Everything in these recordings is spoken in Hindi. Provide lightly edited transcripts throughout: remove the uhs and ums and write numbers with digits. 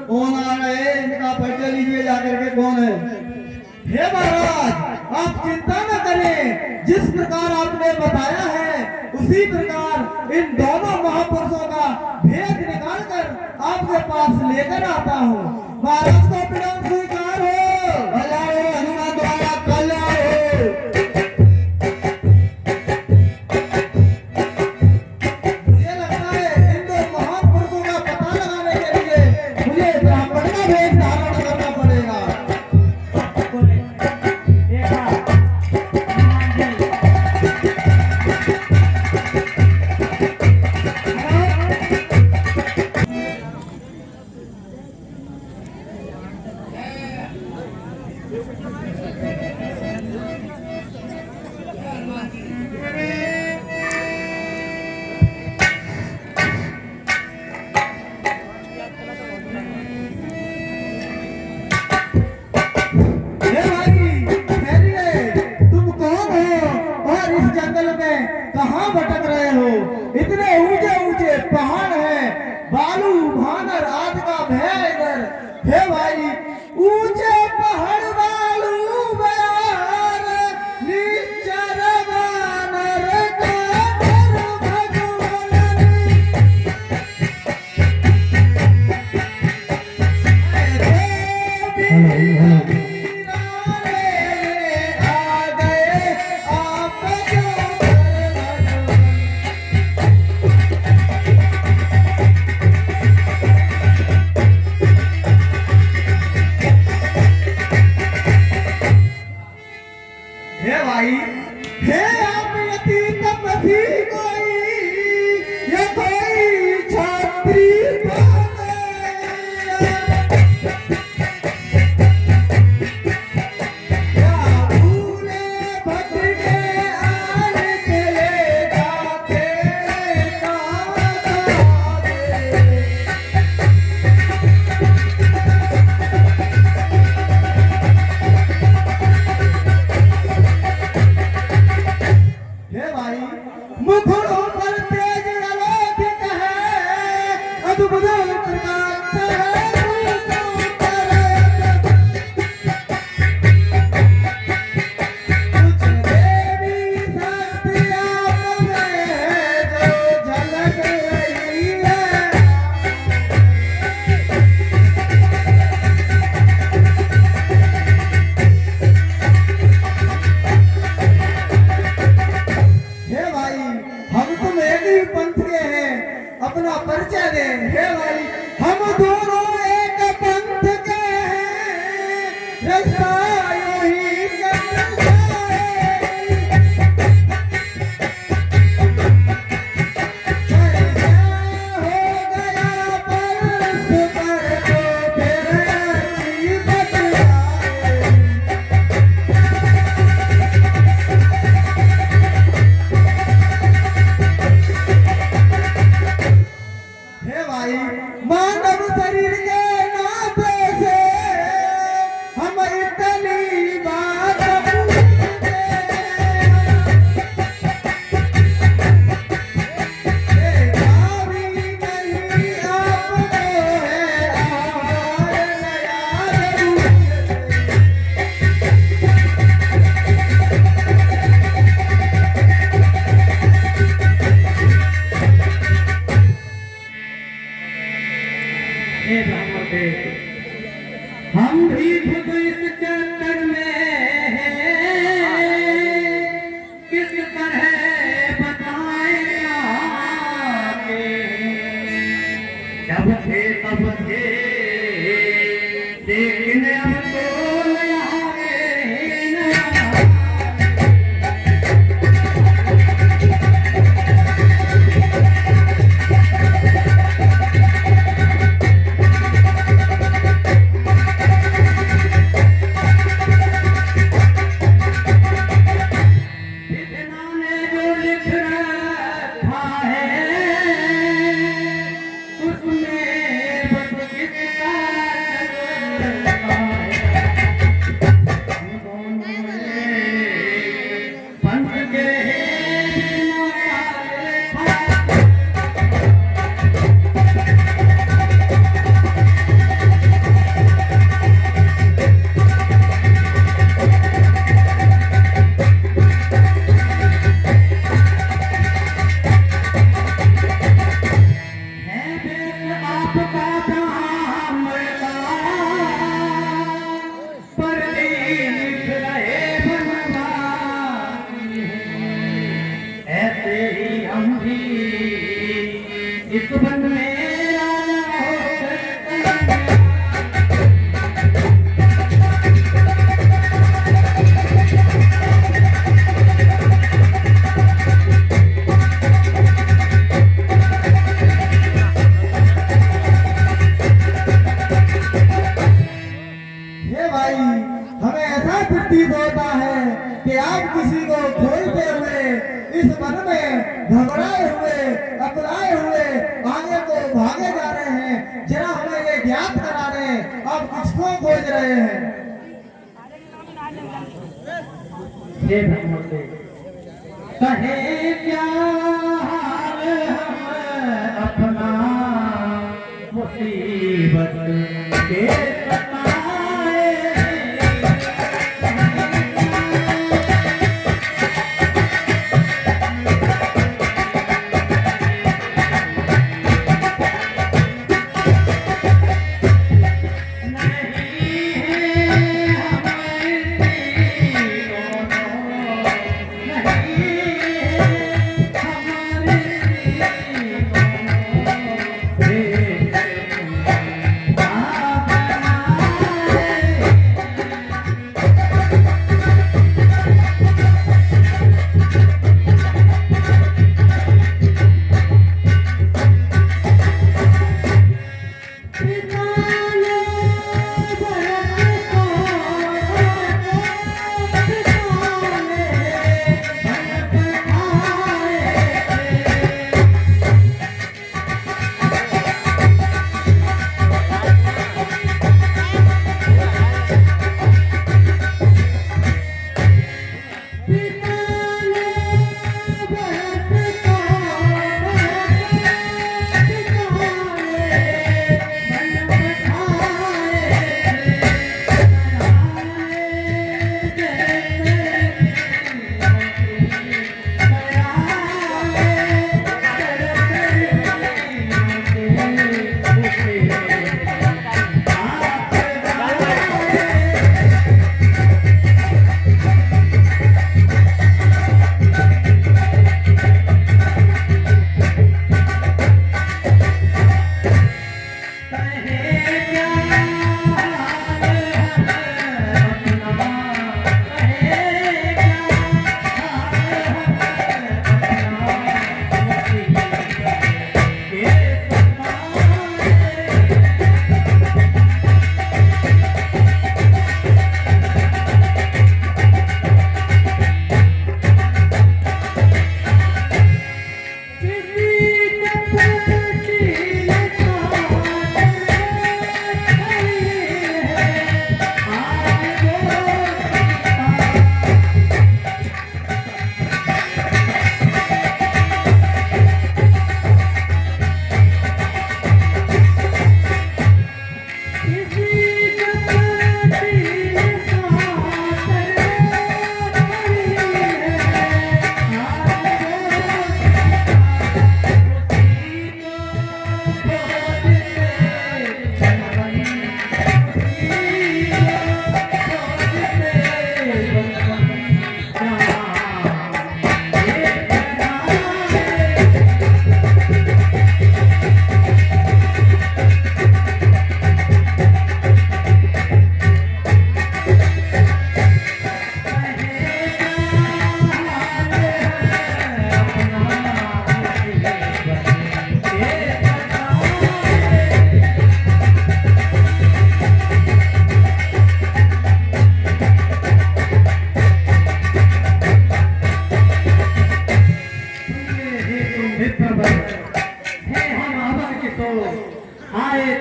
कौन आ रहे हैं, इनका परिचय लीजिए जाकर के कौन है। हे महाराज, आप चिंता न करें, जिस प्रकार आपने बताया है उसी प्रकार इन दोनों महापुरुषों का भेद निकाल कर आपके पास लेकर आता हूँ। महाराज को प्रणाम स्वीकार हो। भला हो, हनुमान द्वारा कल्याण हो। मुझे लगता है इन दो महापुरुषों का पता लगाने के लिए मुझे ब्राह्मण का भेष धारण करना पड़ेगा। कहाँ भटक रहे हो? इतने ऊंचे ऊंचे पहाड़ हैं, बालू भानर आदि का भय इधर। हे भाई, ऊंचे पहाड़ बालू बयार निश्चर वानर का हे आप यति तपसी कोई, ये कोई छात्री मुखड़ों पर तेज अलौकिक है, अद्भुत प्रकाश है। अपना परिचय दे। हे भाई, हम दोनों एक पंथ के हैं, रास्ता यूं ही कट जाए। चल हे ब्राह्मण देव, हम भी खुद इस चक्कर में हैं, किस तरह बताएं आगे। जब थे तब थे, लेकिन अब तो नया है नया। इस वन में राजा हो सकता है। हे भाई, हमें ऐसा प्रतीत होता है कि आप किसी को खोलते हुए इस वन में घबराए हुए, अकलाए हुए आगे को भागे जा रहे हैं। जरा हमें ये ज्ञात करा रहे, आप किसको खोज रहे हैं? हे ब्राह्मण देव, कहे क्या हाल हम अपना, मुसीबत के सताए। Ah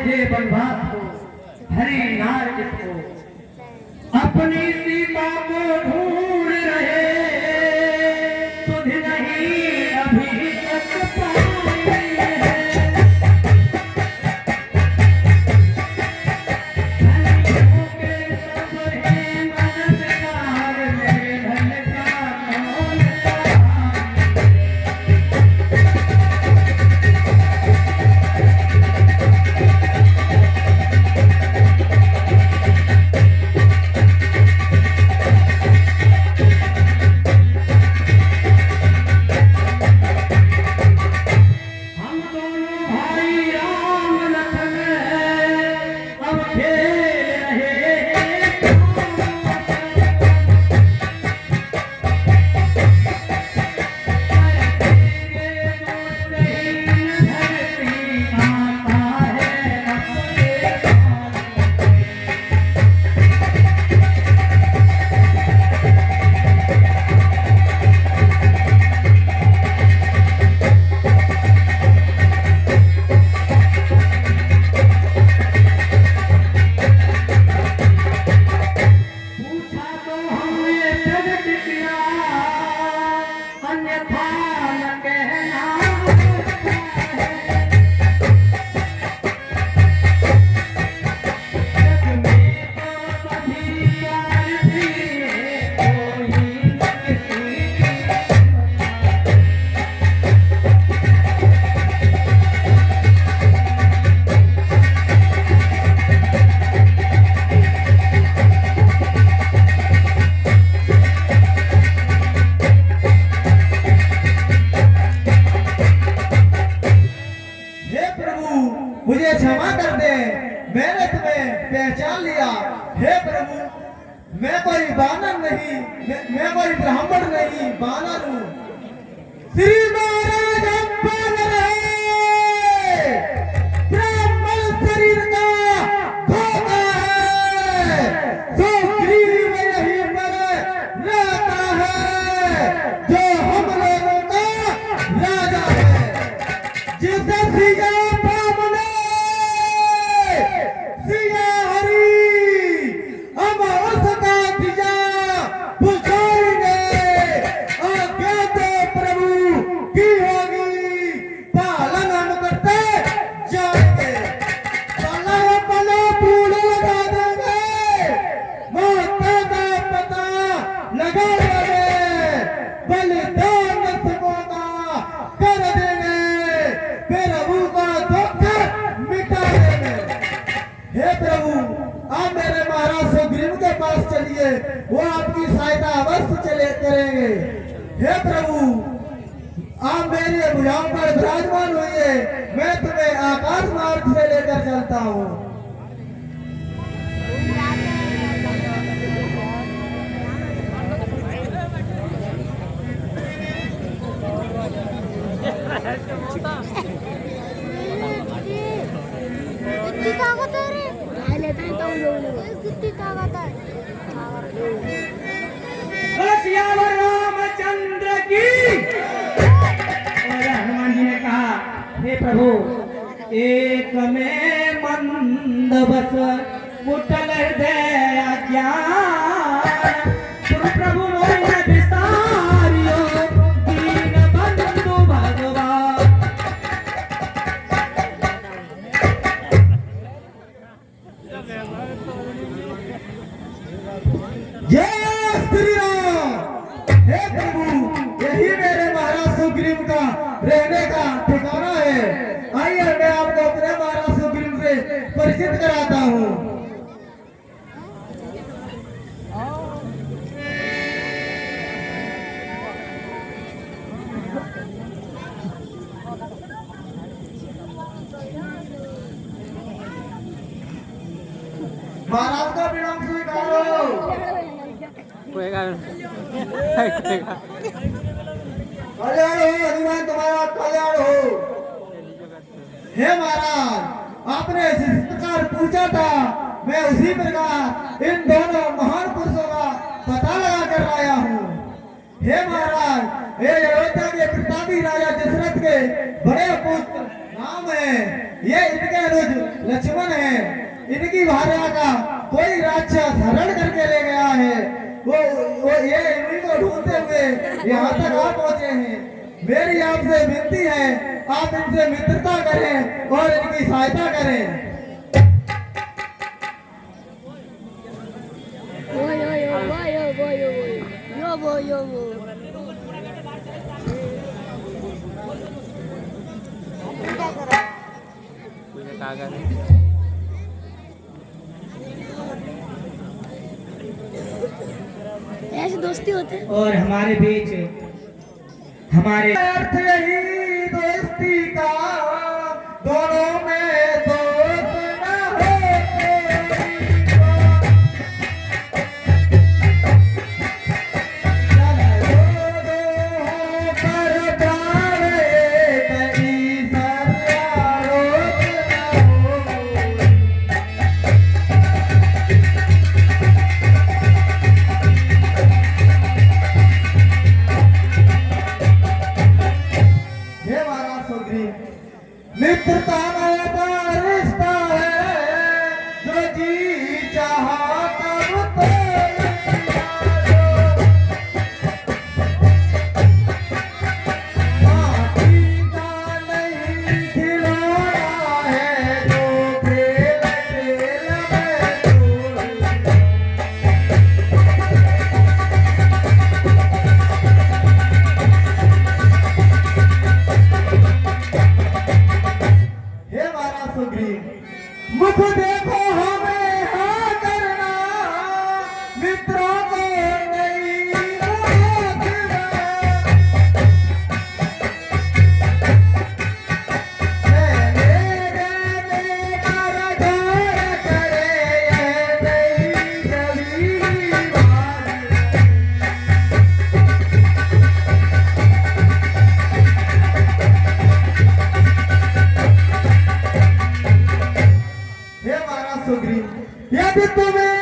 थे बनवास को, हरे नारद को, अपनी सीता को ढूंढ रहे, सुध नहीं अभी तक पाई है। धनियों के सब हैं मददगार, मेरे धन का कौन सहाय। हम दोनों भाई राम लखन अब खेल रहे हैं। करेंगे दोस्ती धरती आता है अपने पास। पूछा तो हमने प्रगट किया, अन्यथा न कहना होता है। जग में तो सभी प्यार भी कोई न किसी की। हे प्रभु, मुझे क्षमा कर दे, मैंने तुम्हें पहचान लिया। हे प्रभु, मैं कोई बानर नहीं, मैं कोई ब्राह्मण नहीं, बानर हूँ। श्री महाराज हम बानर हैं, ब्राह्मण शरीर का धोखा है, सुग्रीव यहीं पर रहता है, जो हम लोगों का राजा है, जिसे सिया बामने, सिया हरी, हम उसका दिया बुझाएंगे। आज्ञा दो प्रभु की होगी, पालन हम करते जाएंगे। पला पला फूल लगा देंगे, माता का पता लगा देंगे, बलिदान सबों का कर देंगे, प्रभु का दुख मिटा देंगे। हे प्रभु, आप मेरे महाराज सुग्रीव के पास चलिए, वो आपकी सहायता अवश्य चले करेंगे। हे प्रभु, आप मेरे भुजाओं पर विराजमान होइए, मैं तुम्हें आकाश मार्ग से लेकर चलता हूँ। कितनी ताकत है रे? खा लेते हैं तो लोग कितनी ताकत है? सियावर रामचंद्र की। और हनुमान जी ने कहा, हे प्रभु, एक में मंद बस कुटल हृदय ज्ञान, तुम प्रभु मोहि विस्तारियो, दीन बंधु भगवान। जय श्री राम। हे प्रभु, यही मेरे महाराज सुग्रीव का रहने का ठिकाना है। आइए मैं आपको अपने महाराज सुग्रीव से परिचित कराता हूँ। महाराज का प्रणाम स्वीकारो। कल्याण हो हनुमान, तुम्हारा कल्याण हो। हे महाराज, आपने जिस प्रकार पूछा था, मैं उसी प्रकार इन दोनों महान पुरुषों का पता लगा कर आया हूँ। हे महाराज, हे अयोध्या के प्रतापी राजा दशरथ के बड़े पुत्र राम राम है, ये इनके अनुज लक्ष्मण है। इनकी भार्या का कोई राक्षस हरण करके ले गया है। वो ये इन्हीं को ढूंढते हुए यहाँ तक आ पहुंचे हैं। मेरी आपसे विनती है, आप इनसे मित्रता करें और इनकी सहायता करें। ऐसे दोस्ती होते हैं। और हमारे बीच हमारे अर्थ यही दोस्ती का, दोनों में दोस्त न हो मित्रता का रिश्ता है, जो जी चाहा तब माटी का नहीं खिलौना है, जो खेल खेल में मुख देखो हमें हाँ करना, मित्रों को नहीं रोकना। मेरे पर डर करे ये नहीं कभी बात। हे महाराज सुग्रीव, यदि तुम्हें